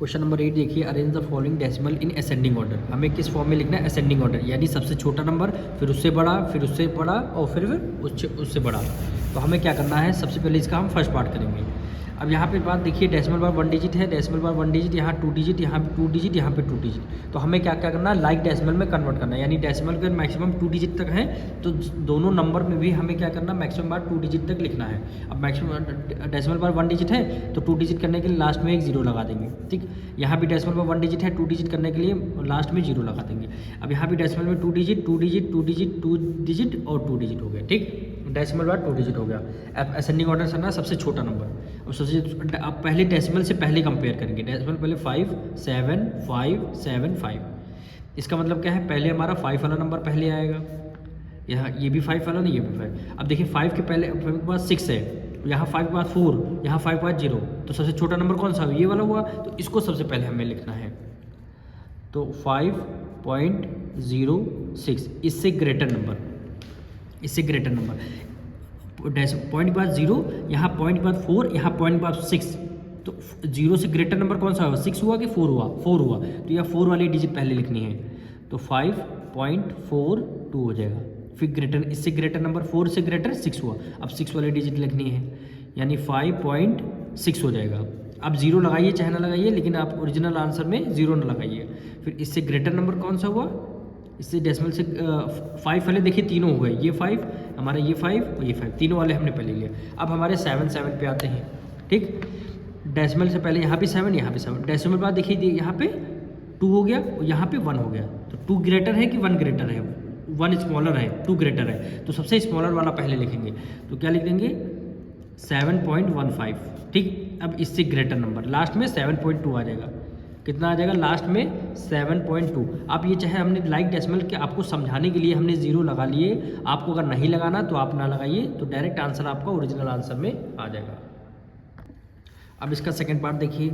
Question number 8 देखिए, arrange the following decimal in ascending order. हमें किस फॉर्म में लिखना है? असेंडिंग ऑर्डर, यानी सबसे छोटा नंबर, फिर उससे बड़ा, फिर उससे बड़ा और फिर उससे बड़ा। तो हमें क्या करना है? सबसे पहले इसका हम फर्स्ट पार्ट करेंगे। अब यहाँ पे बात देखिए, डेसिमल बार 1 डिजिट है, डेसिमल बार 1 डिजिट, यहाँ 2 डिजिट, यहाँ पे 2 डिजिट, यहाँ पे 2 डिजिट। तो हमें क्या क्या करना है? लाइक डेसिमल में कन्वर्ट करना है, यानी डेसिमल के मैक्सिमम 2 डिजिट तक है, तो दोनों नंबर में भी हमें क्या करना है? मैक्सिमम बार 2 डिजिट तक लिखना है। अब मैक्सिमम डेसिमल बार 1 डिजिट है तो 2 डिजिट करने के लिए लास्ट में एक जीरो लगा देंगे, ठीक। यहाँ भी डेसिमल बार 1 डिजिट है, 2 डिजिट करने के लिए लास्ट में जीरो लगा देंगे। अब यहाँ भी डेसिमल में 2 डिजिट, 2 डिजिट, 2 डिजिट, 2 डिजिट और 2 डिजिट हो गया, ठीक। डेसिमल बार 2 डिजिट हो गया। अब असेंडिंग ऑर्डर से ना सबसे छोटा नंबर। अब पहले डेसिमल से पहले कंपेयर करेंगे। डेसिमल पहले 5 7 5 7 5। इसका मतलब क्या है? पहले हमारा 5 वाला नंबर पहले आएगा, यहाँ ये भी 5 वाला, नहीं ये भी 5। अब देखिए 5 के पहले 5 के बाद 6 है, यहाँ 5 के बाद 4, यहाँ 5 के बाद 0, तो सबसे छोटा नंबर कौन सा? ये वाला हुआ, तो इसको सबसे पहले हमें लिखना है। तो 5.06, इससे ग्रेटर नंबर, इससे ग्रेटर नंबर। पॉइंट के बाद 0, यहाँ पॉइंट के बाद 4, यहाँ पॉइंट के बाद 6, तो 0 से ग्रेटर नंबर कौन सा हुआ? 6 हुआ कि 4 हुआ? 4 हुआ, तो यह 4 वाली डिजिट पहले लिखनी है, तो 5.42 हो जाएगा। फिर ग्रेटर, इससे ग्रेटर नंबर 4 से ग्रेटर 6 हुआ, अब 6 वाली डिजिट लिखनी है, यानी 5.6 हो जाएगा। आप 0 लगाइए चाहे ना लगाइए, लेकिन आप ओरिजिनल आंसर में 0 ना लगाइए। फिर इससे ग्रेटर नंबर कौन सा हुआ? इससे डेसिमल से 5 वाले देखिए तीनों हो गए, ये 5 हमारा, ये 5 और ये 5, तीनों वाले हमने पहले लिया। अब हमारे 7 पे आते हैं, ठीक। डेसिमल से पहले यहाँ पे 7, यहाँ पे 7। डेसिमल बाद देखिए यहाँ पे 2 हो गया और यहाँ पे 1 हो गया, तो 2 ग्रेटर है कि 1 ग्रेटर है? 1 स्मॉलर है, 2 ग्रेटर है, तो सबसे स्मॉलर वाला पहले लिखेंगे। तो क्या लिख देंगे? 7.15, ठीक। अब इससे ग्रेटर नंबर लास्ट में 7.2 आ जाएगा। कितना आ जाएगा लास्ट में? 7.2। अब ये चाहे हमने लाइक डेसिमल के आपको समझाने के लिए हमने 0 लगा लिए, आपको अगर नहीं लगाना तो आप ना लगाइए, तो डायरेक्ट आंसर आपका ओरिजिनल आंसर में आ जाएगा। अब इसका सेकंड पार्ट देखिए,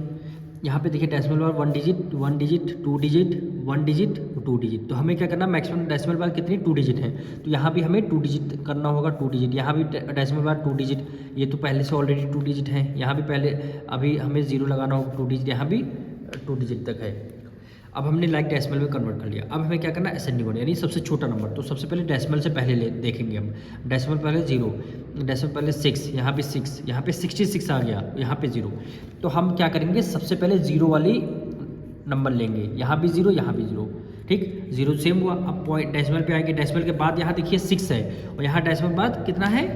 यहाँ पे देखिए डेसिमल बार 1 digit, 1 digit, 2 digit, 1 digit, 2 digit. तो हमें क्या करना? मैक्सिमम डेसिमल बार कितनी? 2 डिजिट है, तो यहाँ भी हमें 2 डिजिट करना होगा, 2 डिजिट। यहाँ भी डेसिमल बार 2 डिजिट, ये तो पहले से ऑलरेडी 2 डिजिट है। यहाँ भी पहले अभी हमें 0 लगाना होगा, 2 डिजिट, यहाँ भी 2 डिजिट तक है। अब हमने लाइक डेसिमल में कन्वर्ट कर लिया। अब हमें क्या करना है? असेंडिंग ऑर्डर, यानी सबसे छोटा नंबर। तो सबसे पहले डेसिमल से पहले देखेंगे हम। डेसिमल पहले 0, डेसिमल पहले 6, यहाँ पे 6, यहाँ पे 66 आ गया, यहाँ पे 0। तो हम क्या करेंगे? सबसे पहले 0 वाली नंबर लेंगे, यहाँ भी 0, यहाँ भी 0, ठीक। 0 सेम हुआ। अब पॉइंट डेसिमल पे आएंगे, डेसिमल के बाद यहाँ देखिए 6 है और यहाँ डेसिमल बाद कितना है?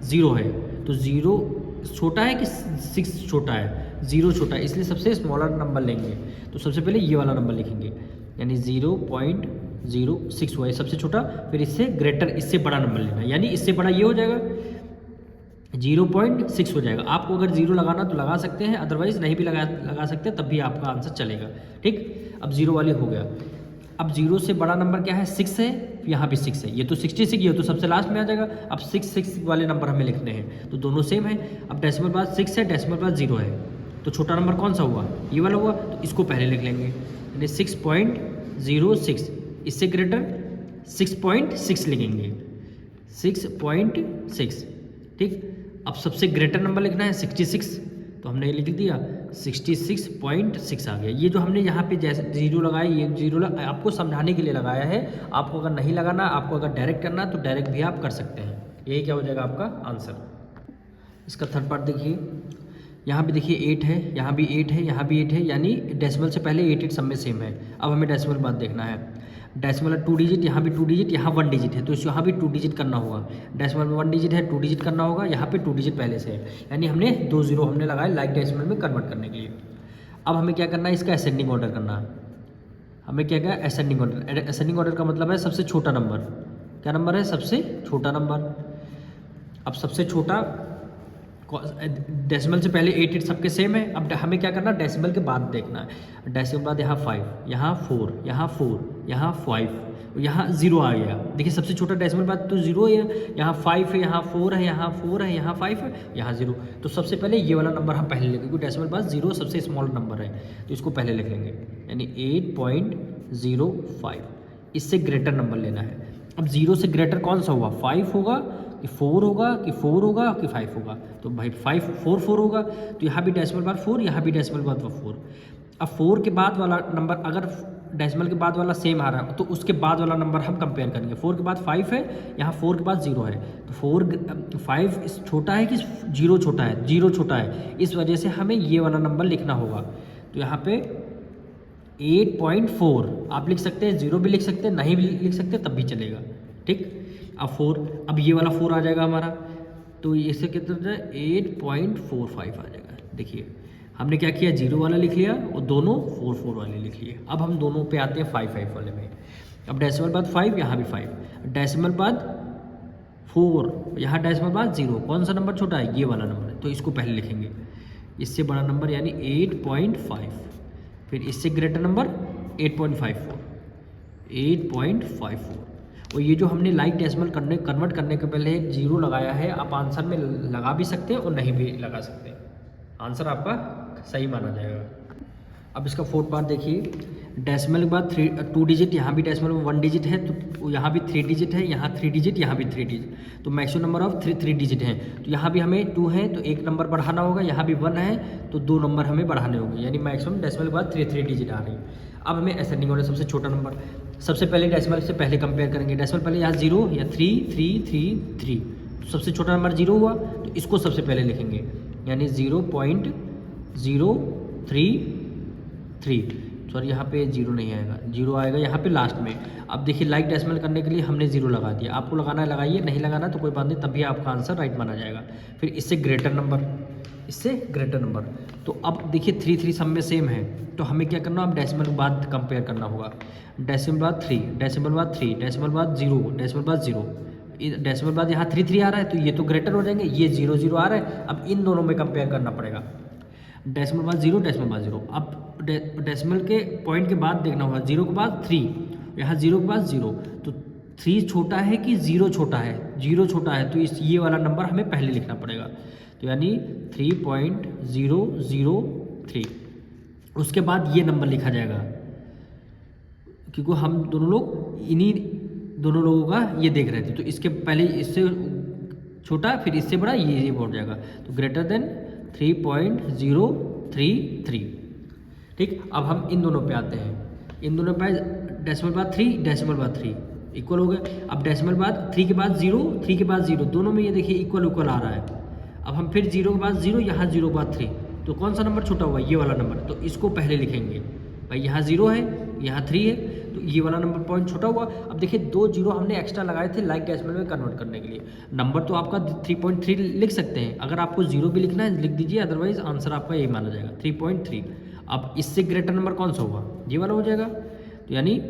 0 है, तो 0 छोटा है कि 6 छोटा है? 0 छोटा है, इसलिए सबसे स्मॉलर नंबर लेंगे। तो सबसे पहले ये वाला नंबर लिखेंगे, यानी 0.06 हुआ है सबसे छोटा। फिर इससे ग्रेटर, इससे बड़ा नंबर लेना है, यानी इससे बड़ा ये हो जाएगा, 0.6 हो जाएगा। आपको अगर 0 लगाना तो लगा सकते हैं, अदरवाइज नहीं भी लगा सकते, तब भी आपका आंसर चलेगा, ठीक। अब 0 वाले हो गया। अब 0 से बड़ा नंबर क्या है? 6 है, यहाँ भी 6 है, ये तो 66, ये तो सबसे लास्ट में आ जाएगा। अब 6 वाले नंबर हमें लिखने हैं, तो दोनों सेम है। अब डेसिमल बाद 6 है, डेसिमल बाद 0 है, तो छोटा नंबर कौन सा हुआ? ये वाला हुआ, तो इसको पहले लिख लेंगे, यानी 6.06। इससे ग्रेटर 6.6 लिखेंगे, 6.6, ठीक। अब सबसे ग्रेटर नंबर लिखना है 66, तो हमने ये लिख दिया, 66.6 आ गया। ये जो हमने यहाँ पे जैसे 0 लगाया, ये 0 आपको समझाने के लिए लगाया है। आपको अगर नहीं लगाना, आपको अगर डायरेक्ट करना तो डायरेक्ट भी आप कर सकते हैं। यही क्या हो जाएगा आपका आंसर। इसका थर्ड पार्ट देखिए, यहाँ भी देखिए 8 है, यहाँ भी 8 है, यहाँ भी 8 है, यानी डेसिमल से पहले 8 सब में सेम है। अब हमें डेसिमल बाद देखना है। डेसिमल 2 डिजिट, यहाँ भी 2 डिजिट, यहाँ 1 डिजिट है, तो यहाँ भी 2 डिजिट करना होगा। डेसिमल में 1 डिजिट है, 2 डिजिट करना होगा, यहाँ पे 2 डिजिट पहले से है, यानी हमने 2 0 हमने लगाए लाइक डेसिमल में कन्वर्ट करने के लिए। अब हमें क्या करना है? इसका असेंडिंग ऑर्डर करना है। हमें क्या क्या? Ascending order. असेंडिंग ऑर्डर का मतलब है सबसे छोटा नंबर। क्या नंबर है? सबसे छोटा नंबर। अब सबसे छोटा डेसिमल से पहले 8 सबके सेम है। अब हमें क्या करना? डेसिमल के बाद देखना है। डेसिमल बाद यहाँ 5, यहाँ 4, यहाँ 4, यहाँ 5, यहाँ 0 आ गया। देखिए सबसे छोटा डेसिमल बाद तो 0 है, यहाँ 5 है, यहाँ 4 है, यहाँ 4 है, यहाँ 5 है, यहाँ 0। तो सबसे पहले ये वाला नंबर हम पहले लेंगे, क्योंकि डेसिमल बाद 0 सबसे स्मॉल नंबर है, तो इसको पहले लिख लेंगे, यानी 8.05। इससे ग्रेटर नंबर लेना है। अब 0 से ग्रेटर कौन सा हुआ? 5 होगा कि 4 होगा कि 4 होगा कि 5 होगा? तो भाई 4 होगा, तो यहाँ भी डेसिमल बाद 4, यहाँ भी डेसिमल बाद 4। अब 4 के बाद वाला नंबर अगर डेसिमल के बाद वाला सेम आ रहा है तो उसके बाद वाला नंबर हम कंपेयर करेंगे। 4 के बाद 5 है, यहाँ 4 के बाद 0 है, तो 5 छोटा है कि 0 छोटा है? 0 छोटा है, इस वजह से हमें ये वाला नंबर लिखना होगा। तो यहाँ पे 8.4 आप लिख सकते हैं, 0 भी लिख सकते हैं, नहीं भी लिख सकते तब भी चलेगा, ठीक। अब ये वाला 4 आ जाएगा हमारा, तो इससे कितना 8.45 आ जाएगा। देखिए हमने क्या किया, 0 वाला लिख लिया और दोनों 4 वाले लिख लिए। अब हम दोनों पे आते हैं 5 वाले में। अब डेसिमल बाद 5, यहाँ भी 5, डेसिमल बाद 4, यहाँ डेसिमल बाद 0, कौन सा नंबर छोटा है? ये वाला नंबर है, तो इसको पहले लिखेंगे। इससे बड़ा नंबर यानी 8.5, फिर इससे ग्रेटर नंबर 8.54। और ये जो हमने लाइक डेसिमल कन्वर्ट करने के पहले 0 लगाया है, आप आंसर में लगा भी सकते हैं और नहीं भी लगा सकते हैं, आंसर आपका सही माना जाएगा। अब इसका 4th पार्ट देखिए, डेसिमल के बाद 2 डिजिट, यहाँ भी डेसिमल में 1 डिजिट है, तो यहाँ भी 3 डिजिट है, यहाँ 3 डिजिट, यहाँ भी 3 डिजिट, तो मैक्सिमम नंबर ऑफ 3 डिजिट हैं। तो यहाँ भी हमें 2 है तो 1 नंबर बढ़ाना होगा, यहाँ भी 1 है तो 2 नंबर हमें बढ़ाने होंगे, यानी मैक्सिमम डेसिमल के बाद 3 डिजिट आ रही है। अब हमें असेंडिंग ऑर्डर सबसे छोटा नंबर, सबसे पहले डेसिमल से पहले कंपेयर करेंगे। डेसिमल पहले यहाँ 0 या 3, तो सबसे छोटा नंबर 0 हुआ, तो इसको सबसे पहले लिखेंगे, यानी 0.033। सॉरी यहाँ पे 0 नहीं आएगा, 0 आएगा यहाँ पे लास्ट में। अब देखिए लाइक डेसिमल करने के लिए हमने 0 लगा दिया, आपको लगाना है लगाइए, नहीं लगाना तो कोई बात नहीं, तभी आपका आंसर राइट माना जाएगा। फिर इससे ग्रेटर नंबर, तो अब देखिए 3 सब में सेम है, तो हमें क्या करना, अब डेसिमल के बाद कंपेयर करना होगा। डेसिमल बाद 3, डेसिमल बाद 0, डेसिमल बाद 0, डेसिमल बाद यहाँ 3 आ रहा है, तो ये तो ग्रेटर हो जाएंगे, ये 0 आ रहा है। अब इन दोनों में कंपेयर करना पड़ेगा, डेसिमल बाद 0, डेसिमल बाद 0। अब डेसिमल के पॉइंट के बाद देखना होगा, 0 के बाद 3, यहाँ 0 के बाद 0, तो 3 छोटा है कि 0 छोटा है? 0 छोटा है, तो ये वाला नंबर हमें पहले लिखना पड़ेगा, तो यानी 3.003। उसके बाद ये नंबर लिखा जाएगा, क्योंकि हम इन्हीं दोनों लोगों का ये देख रहे थे, तो इसके पहले इससे छोटा फिर इससे बड़ा ये बढ़ जाएगा, तो ग्रेटर देन 3.033, ठीक। अब हम इन दोनों पे आते हैं, इन दोनों पे डेसिमल बाद 3, डेसिमल बाद 3 इक्वल हो गए। अब डेसिमल बाद 3 के बाद 0, 3 के बाद 0, दोनों में ये देखिए इक्वल आ रहा है। अब हम फिर 0 के बाद 0, यहाँ 0 के बाद 3, तो कौन सा नंबर छोटा हुआ? ये वाला नंबर, तो इसको पहले लिखेंगे। भाई यहाँ 0 है, यहाँ 3 है, तो ये वाला नंबर पॉइंट छोटा हुआ। अब देखिए 2 0 हमने एक्स्ट्रा लगाए थे लाइक डेसिमल में कन्वर्ट करने के लिए। नंबर तो आपका 3.3 लिख सकते हैं, अगर आपको 0 भी लिखना है लिख दीजिए, अदरवाइज आंसर आपका यही माना जाएगा 3.3। अब इससे ग्रेटर नंबर कौन सा होगा? ये वाला हो जाएगा, तो यानी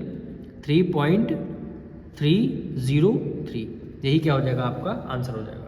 3.303, यही क्या हो जाएगा? आपका आंसर हो जाएगा।